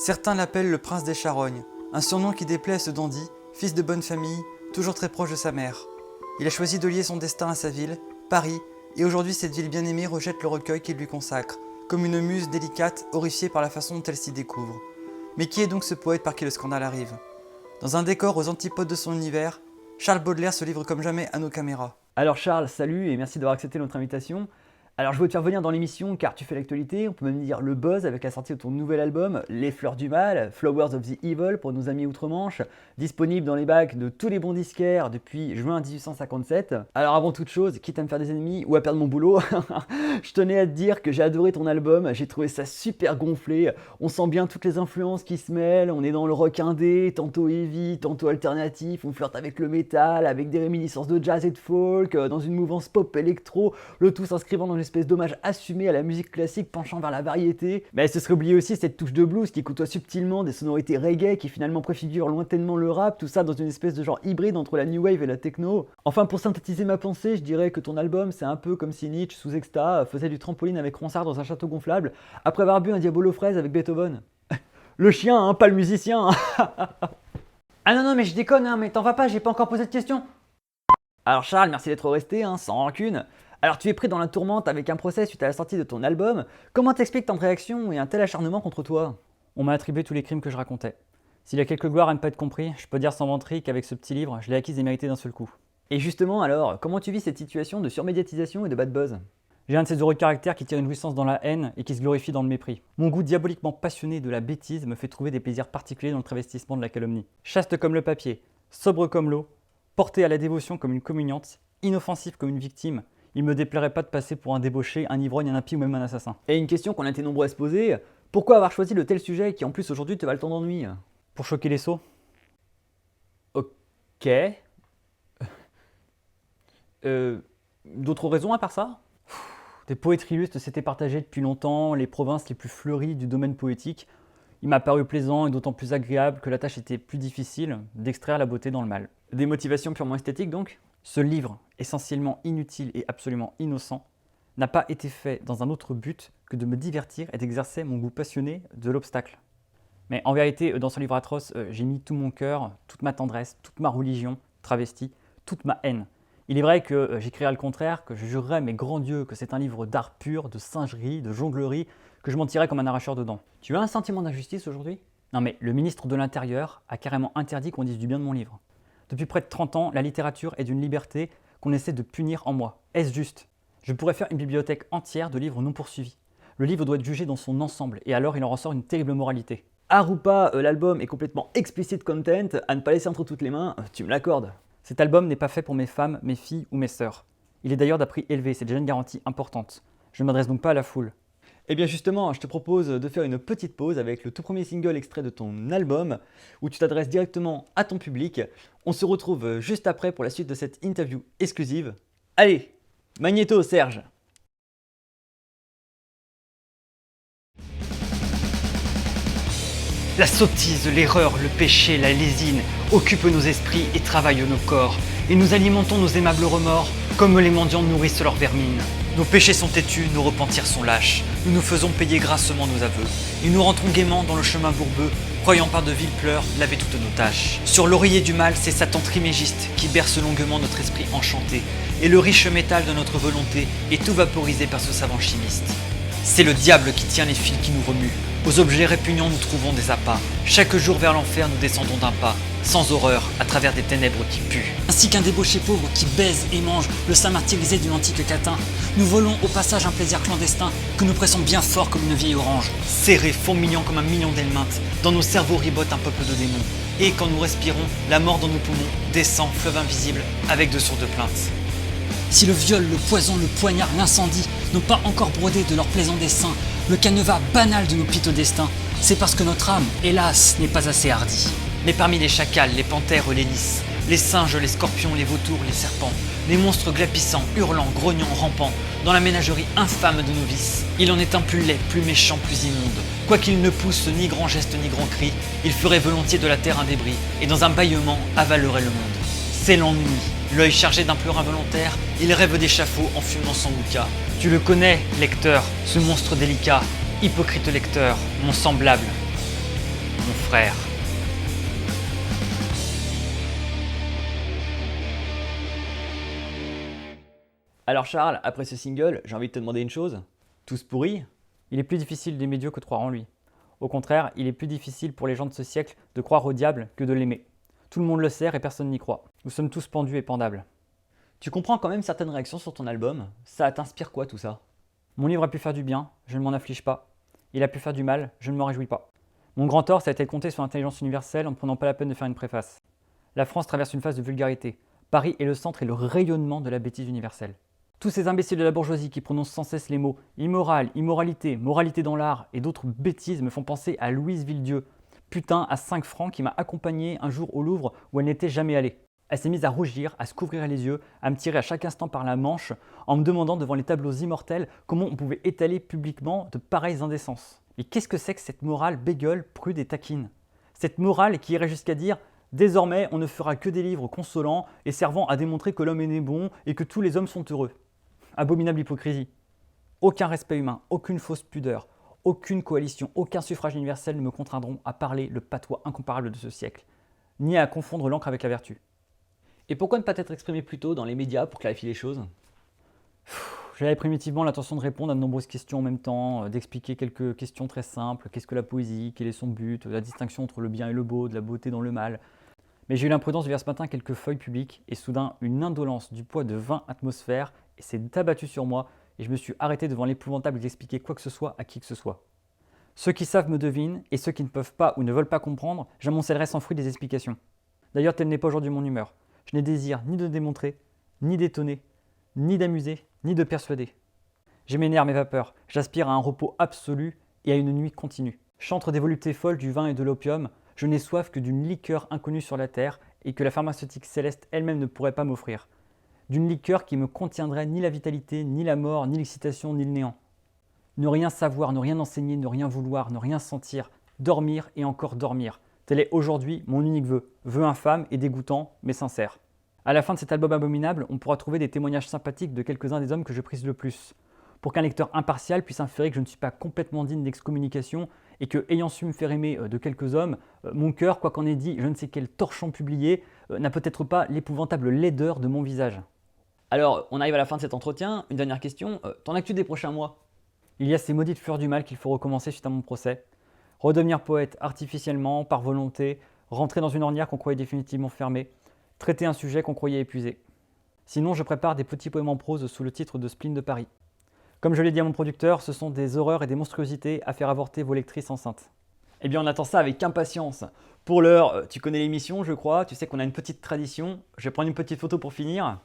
Certains l'appellent le prince des charognes, un surnom qui déplaît à ce dandy, fils de bonne famille, toujours très proche de sa mère. Il a choisi de lier son destin à sa ville, Paris, et aujourd'hui cette ville bien-aimée rejette le recueil qu'il lui consacre, comme une muse délicate, horrifiée par la façon dont elle s'y découvre. Mais qui est donc ce poète par qui le scandale arrive? Dans un décor aux antipodes de son univers, Charles Baudelaire se livre comme jamais à nos caméras. Alors Charles, salut et merci d'avoir accepté notre invitation. Alors je veux te faire venir dans l'émission car tu fais l'actualité, on peut même dire le buzz avec la sortie de ton nouvel album Les Fleurs du Mal, Flowers of the Evil pour nos amis outre-Manche, disponible dans les bacs de tous les bons disquaires depuis juin 1857. Alors avant toute chose, quitte à me faire des ennemis ou à perdre mon boulot, je tenais à te dire que j'ai adoré ton album, j'ai trouvé ça super gonflé, on sent bien toutes les influences qui se mêlent, on est dans le rock indé, tantôt heavy, tantôt alternatif, on flirte avec le métal, avec des réminiscences de jazz et de folk, dans une mouvance pop électro, le tout s'inscrivant dans une espèce d'hommage assumé à la musique classique penchant vers la variété. Mais ce serait oublier aussi cette touche de blues qui côtoie subtilement des sonorités reggae qui finalement préfigurent lointainement le rap, tout ça dans une espèce de genre hybride entre la new wave et la techno. Enfin pour synthétiser ma pensée, je dirais que ton album c'est un peu comme si Nietzsche sous Exta faisait du trampoline avec Ronsard dans un château gonflable après avoir bu un Diabolo aux fraises avec Beethoven. Le chien, hein, pas le musicien. Ah non mais je déconne, hein, mais t'en vas pas, j'ai pas encore posé de questions. Alors Charles, merci d'être resté, hein, sans rancune. Alors tu es pris dans la tourmente avec un procès suite à la sortie de ton album. Comment t'expliques tant de réactions et un tel acharnement contre toi? On m'a attribué tous les crimes que je racontais. S'il y a quelques gloires à ne pas être compris, je peux dire sans menterie qu'avec ce petit livre, je l'ai acquise et méritée d'un seul coup. Et justement alors, comment tu vis cette situation de surmédiatisation et de bad buzz? J'ai un de ces heureux caractères qui tire une jouissance dans la haine et qui se glorifie dans le mépris. Mon goût diaboliquement passionné de la bêtise me fait trouver des plaisirs particuliers dans le travestissement de la calomnie. Chaste comme le papier, sobre comme l'eau, porté à la dévotion comme une communiante, inoffensif comme une victime, il me déplairait pas de passer pour un débauché, un ivrogne, un impie ou même un assassin. Et une question qu'on a été nombreux à se poser, pourquoi avoir choisi le tel sujet qui en plus aujourd'hui te va le temps d'ennui? Pour choquer les sots. Ok. D'autres raisons à part ça? Des poètes illustres s'étaient partagés depuis longtemps les provinces les plus fleuries du domaine poétique. Il m'a paru plaisant et d'autant plus agréable que la tâche était plus difficile d'extraire la beauté dans le mal. Des motivations purement esthétiques donc? Ce livre, essentiellement inutile et absolument innocent, n'a pas été fait dans un autre but que de me divertir et d'exercer mon goût passionné de l'obstacle. Mais en vérité, dans ce livre atroce, j'ai mis tout mon cœur, toute ma tendresse, toute ma religion, travestie, toute ma haine. Il est vrai que j'écrirais le contraire, que je jurerais, mes grands dieux, que c'est un livre d'art pur, de singerie, de jonglerie, que je mentirais comme un arracheur de dents. Tu as un sentiment d'injustice aujourd'hui? Non mais le ministre de l'Intérieur a carrément interdit qu'on dise du bien de mon livre. Depuis près de 30 ans, la littérature est d'une liberté qu'on essaie de punir en moi. Est-ce juste? Je pourrais faire une bibliothèque entière de livres non poursuivis. Le livre doit être jugé dans son ensemble, et alors il en ressort une terrible moralité. Art ou pas, l'album est complètement explicit content, à ne pas laisser entre toutes les mains, tu me l'accordes. Cet album n'est pas fait pour mes femmes, mes filles ou mes sœurs. Il est d'ailleurs d'un prix élevé, c'est déjà une garantie importante. Je ne m'adresse donc pas à la foule. Eh bien justement, je te propose de faire une petite pause avec le tout premier single extrait de ton album, où tu t'adresses directement à ton public. On se retrouve juste après pour la suite de cette interview exclusive. Allez, magnéto Serge! La sottise, l'erreur, le péché, la lésine occupent nos esprits et travaillent nos corps. Et nous alimentons nos aimables remords comme les mendiants nourrissent leur vermine. Nos péchés sont têtus, nos repentirs sont lâches. Nous nous faisons payer grassement nos aveux. Et nous rentrons gaiement dans le chemin bourbeux, croyant par de viles pleurs laver toutes nos tâches. Sur l'oreiller du mal, c'est Satan trimégiste qui berce longuement notre esprit enchanté. Et le riche métal de notre volonté est tout vaporisé par ce savant chimiste. C'est le diable qui tient les fils qui nous remuent. Aux objets répugnants nous trouvons des appâts. Chaque jour vers l'enfer nous descendons d'un pas, sans horreur, à travers des ténèbres qui puent. Ainsi qu'un débauché pauvre qui baise et mange le sein martyrisé d'une antique catin, nous volons au passage un plaisir clandestin que nous pressons bien fort comme une vieille orange. Serrés, fourmillant comme un million d'helminthes, dans nos cerveaux ribote un peuple de démons. Et quand nous respirons, la mort dans nos poumons descend, fleuve invisible, avec de sourdes plaintes. Si le viol, le poison, le poignard, l'incendie n'ont pas encore brodé de leur plaisant dessein le canevas banal de nos piteux destins, c'est parce que notre âme, hélas, n'est pas assez hardie. Mais parmi les chacals, les panthères, les lys, les singes, les scorpions, les vautours, les serpents, les monstres glapissants, hurlants, grognants, rampants, dans la ménagerie infâme de nos vices, il en est un plus laid, plus méchant, plus immonde. Quoiqu'il ne pousse ni grand geste ni grand cri, il ferait volontiers de la terre un débris, et dans un bâillement avalerait le monde. C'est l'ennui. L'œil chargé d'un pleur involontaire, il rêve d'échafaud en fumant son bouca. Tu le connais, lecteur, ce monstre délicat, hypocrite lecteur, mon semblable. mon frère. Alors Charles, après ce single, j'ai envie de te demander une chose. Tous pourris? Il est plus difficile d'aimer Dieu que de croire en lui. Au contraire, il est plus difficile pour les gens de ce siècle de croire au diable que de l'aimer. Tout le monde le sait et personne n'y croit. Nous sommes tous pendus et pendables. Tu comprends quand même certaines réactions sur ton album. Ça t'inspire quoi tout ça? Mon livre a pu faire du bien, je ne m'en afflige pas. Il a pu faire du mal, je ne m'en réjouis pas. Mon grand tort, ça a été de compter sur l'intelligence universelle en ne prenant pas la peine de faire une préface. La France traverse une phase de vulgarité. Paris est le centre et le rayonnement de la bêtise universelle. Tous ces imbéciles de la bourgeoisie qui prononcent sans cesse les mots immoral, immoralité, moralité dans l'art et d'autres bêtises me font penser à Louise Villedieu, putain à 5 francs qui m'a accompagné un jour au Louvre où elle n'était jamais allée. Elle s'est mise à rougir, à se couvrir les yeux, à me tirer à chaque instant par la manche en me demandant devant les tableaux immortels comment on pouvait étaler publiquement de pareilles indécences. Et qu'est-ce que c'est que cette morale bégueule, prude et taquine? Cette morale qui irait jusqu'à dire « Désormais, on ne fera que des livres consolants et servant à démontrer que l'homme est né bon et que tous les hommes sont heureux. » Abominable hypocrisie. Aucun respect humain, aucune fausse pudeur, aucune coalition, aucun suffrage universel ne me contraindront à parler le patois incomparable de ce siècle, ni à confondre l'encre avec la vertu. Et pourquoi ne pas t'être exprimé plus tôt dans les médias pour clarifier les choses? J'avais primitivement l'intention de répondre à de nombreuses questions en même temps, d'expliquer quelques questions très simples. Qu'est-ce que la poésie? Quel est son but? La distinction entre le bien et le beau, de la beauté dans le mal. Mais j'ai eu l'imprudence de lire ce matin quelques feuilles publiques et soudain une indolence du poids de 20 atmosphères et s'est abattu sur moi et je me suis arrêté devant l'épouvantable d'expliquer quoi que ce soit à qui que ce soit. Ceux qui savent me devinent et ceux qui ne peuvent pas ou ne veulent pas comprendre, j'amoncellerai sans fruit des explications. D'ailleurs, telle n'est pas aujourd'hui mon humeur. Je n'ai désir ni de démontrer, ni d'étonner, ni d'amuser, ni de persuader. J'ai mes nerfs, mes vapeurs, j'aspire à un repos absolu et à une nuit continue. Chantre des voluptés folles du vin et de l'opium, je n'ai soif que d'une liqueur inconnue sur la terre et que la pharmaceutique céleste elle-même ne pourrait pas m'offrir. D'une liqueur qui me contiendrait ni la vitalité, ni la mort, ni l'excitation, ni le néant. Ne rien savoir, ne rien enseigner, ne rien vouloir, ne rien sentir, dormir et encore dormir. Tel est aujourd'hui mon unique vœu infâme et dégoûtant, mais sincère. À la fin de cet album abominable, on pourra trouver des témoignages sympathiques de quelques-uns des hommes que je prise le plus, pour qu'un lecteur impartial puisse inférer que je ne suis pas complètement digne d'excommunication et que, ayant su me faire aimer de quelques hommes, mon cœur, quoi qu'en ait dit je ne sais quel torchon publié, n'a peut-être pas l'épouvantable laideur de mon visage. Alors, on arrive à la fin de cet entretien. Une dernière question. T'en as-tu des prochains mois? Il y a ces maudites fleurs du mal qu'il faut recommencer suite à mon procès. Redevenir poète artificiellement, par volonté, rentrer dans une ornière qu'on croyait définitivement fermée, traiter un sujet qu'on croyait épuisé. Sinon, je prépare des petits poèmes en prose sous le titre de Spleen de Paris. Comme je l'ai dit à mon producteur, ce sont des horreurs et des monstruosités à faire avorter vos lectrices enceintes. Eh bien, on attend ça avec impatience. Pour l'heure, tu connais l'émission, je crois. Tu sais qu'on a une petite tradition. Je vais prendre une petite photo pour finir.